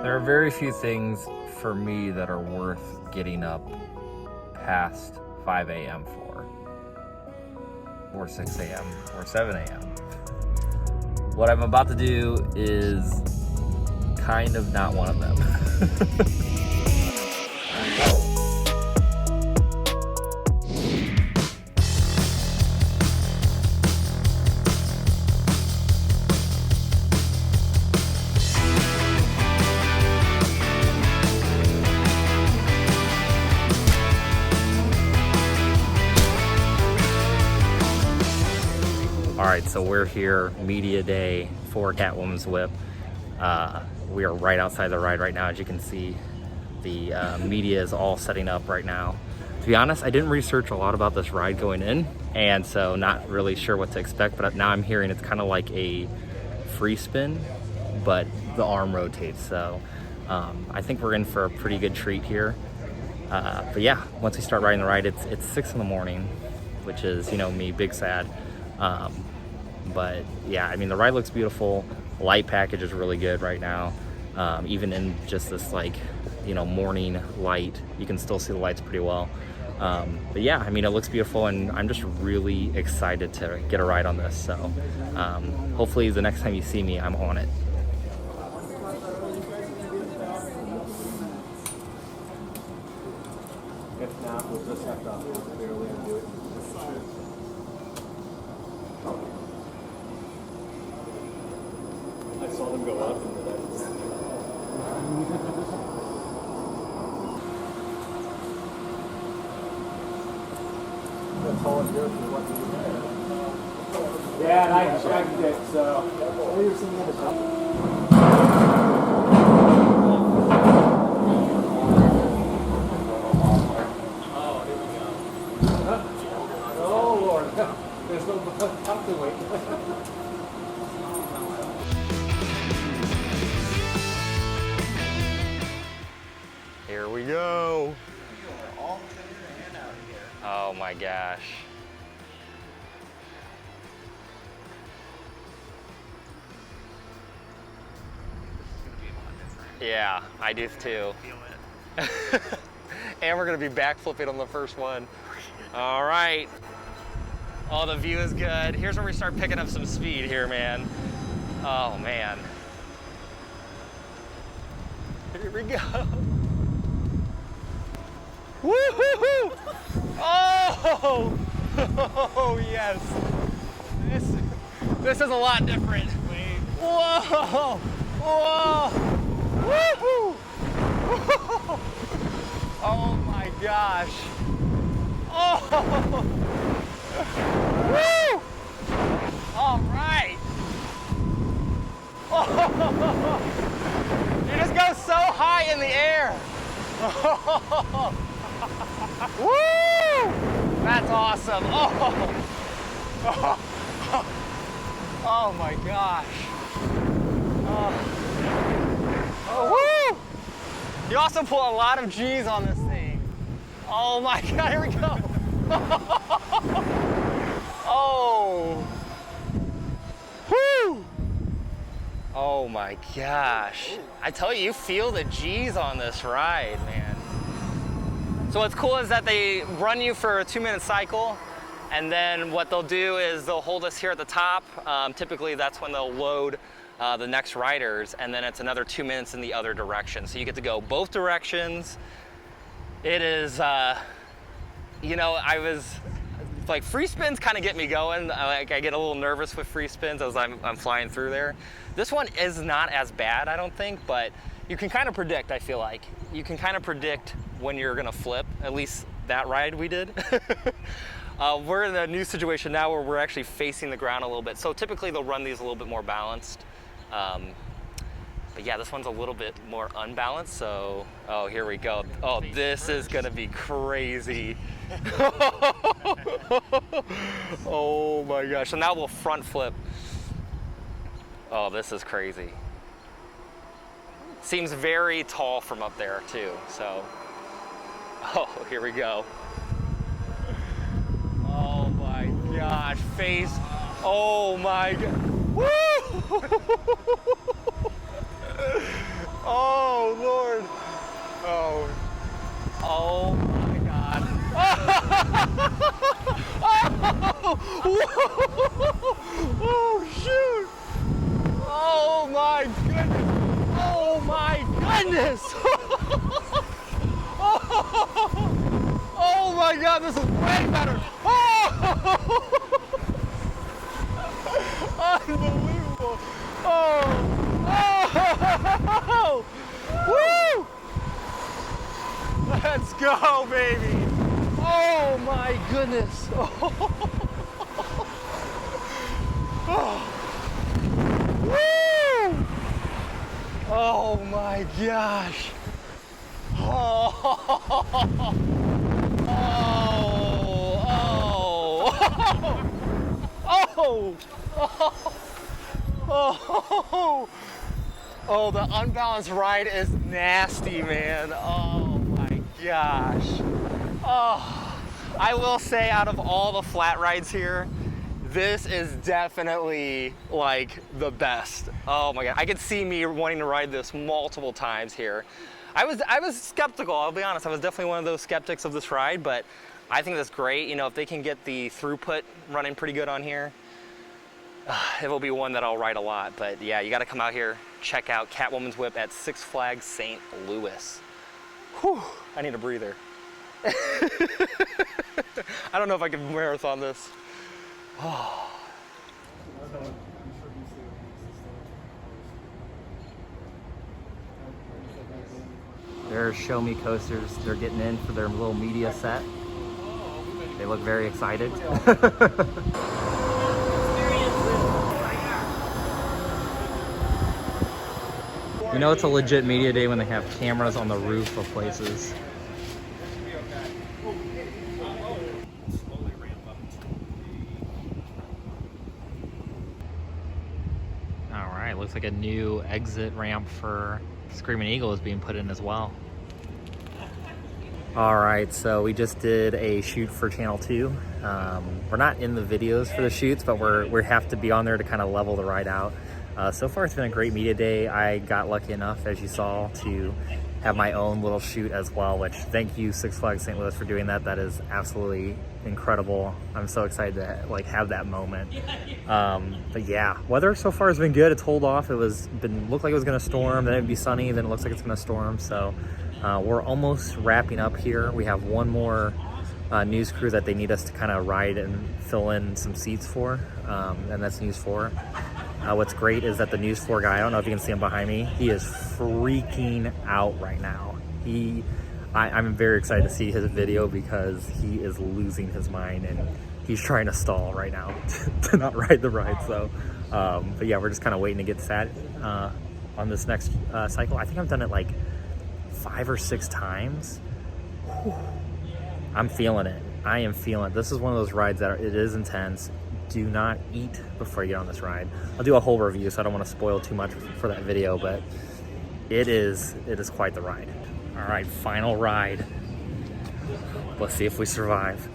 There are very few things for me that are worth getting up past 5 a.m. for, or 6 a.m. or 7 a.m. What I'm about to do is kind of not one of them. All right, so we're here, media day for Catwomanwhip. We are right outside the ride right now. As you can see, the media is all setting up right now. To be honest, I didn't research a lot about this ride going in, and so not really sure what to expect, but now I'm hearing it's kind of like a free spin, but the arm rotates. So I think we're in for a pretty good treat here. But yeah, once we start riding the ride, it's 6 in the morning, which is, you know, me, big sad. But yeah, I mean, the ride looks beautiful. Light package is really good right now. Even in just this, like, you know, morning light, you can still see the lights pretty well. But yeah, I mean, it looks beautiful, and I'm just really excited to get a ride on this. So hopefully the next time you see me, I'm on it. If not, we'll just have to barely undo it. I saw them go up and that's all I'm here for what you do. Yeah, and I checked it, so here's some other stuff. There's no top to wait. Here we go. Oh my gosh. Yeah, I do too. And we're gonna be backflipping on the first one. All right. Oh, the view is good. Here's where we start picking up some speed here, man. Oh, man. Here we go. Woo-hoo-hoo! Oh! Oh, yes. This is a lot different. Whoa! Whoa! Woo-hoo! Oh, my gosh. Oh! Woo! All right. Oh, you just go so high in the air. Woo! That's awesome. Oh, oh my gosh. Oh, woo! You also pull a lot of G's on this thing. Oh my God, here we go. Oh. Whoo! Oh my gosh. I tell you, you feel the G's on this ride, man. So what's cool is that they run you for a 2-minute cycle, and then what they'll do is they'll hold us here at the top. Typically that's when they'll load the next riders, and then it's another 2 minutes in the other direction. So you get to go both directions. It is, you know, like, free spins kind of get me going. I get a little nervous with free spins as I'm flying through there. This one is not as bad, I don't think, but you can kind of predict, I feel like. You can kind of predict when you're gonna flip, at least that ride we did. We're in a new situation now where we're actually facing the ground a little bit. So typically they'll run these a little bit more balanced. But yeah, this one's a little bit more unbalanced, so, oh, here we go. Oh, this is gonna be crazy. Oh my gosh, so now we'll front flip. Oh, this is crazy. Seems very tall from up there too, so. Oh, here we go. Oh my gosh, face. Oh my God. Woo! Oh, Lord. Oh. Oh, my God. Oh, oh, shoot. Oh, my goodness. Oh, my goodness. Oh, my God, this is way better. Oh. Unbelievable. Oh. Oh. Woo. Let's go, baby. Oh my goodness. Oh. Woo. Oh my gosh. Oh. Oh. Oh. Oh. Oh, the unbalanced ride is nasty, man. Oh my gosh. Oh, I will say out of all the flat rides here, this is definitely like the best. Oh my God, I could see me wanting to ride this multiple times here. I was skeptical, I'll be honest. I was definitely one of those skeptics of this ride, but I think that's great. You know, if they can get the throughput running pretty good on here, it will be one that I'll ride a lot. But yeah, you gotta come out here, check out Catwomanwhip at Six Flags St. Louis. Whew, I need a breather. I don't know if I can marathon this. Oh. There's Show Me coasters. They're getting in for their little media set. They look very excited. You know it's a legit media day when they have cameras on the roof of places. Alright, looks like a new exit ramp for Screaming Eagle is being put in as well. Alright, so we just did a shoot for Channel 2. We're not in the videos for the shoots, but we have to be on there to kind of level the ride out. So far it's been a great media day. I got lucky enough, as you saw, to have my own little shoot as well, which thank you Six Flags St. Louis for doing that. That is absolutely incredible. I'm so excited to like have that moment. But yeah, weather so far has been good. It's hold off. It looked like it was gonna storm, then it'd be sunny, then it looks like it's gonna storm. So we're almost wrapping up here. We have one more news crew that they need us to kind of ride and fill in some seats for, and that's News 4. What's great is that the News 4 guy, I don't know if you can see him behind me, he is freaking out right now. I'm very excited to see his video because he is losing his mind and he's trying to stall right now to not ride the ride. So, but yeah, we're just kind of waiting to get set on this next cycle. I think I've done it like 5 or 6 times. Whew. I'm feeling it. I am feeling it. This is one of those rides that it is intense. Do not eat before you get on this ride. I'll do a whole review, so I don't want to spoil too much for that video, but it is quite the ride. All right, final ride. Let's see if we survive.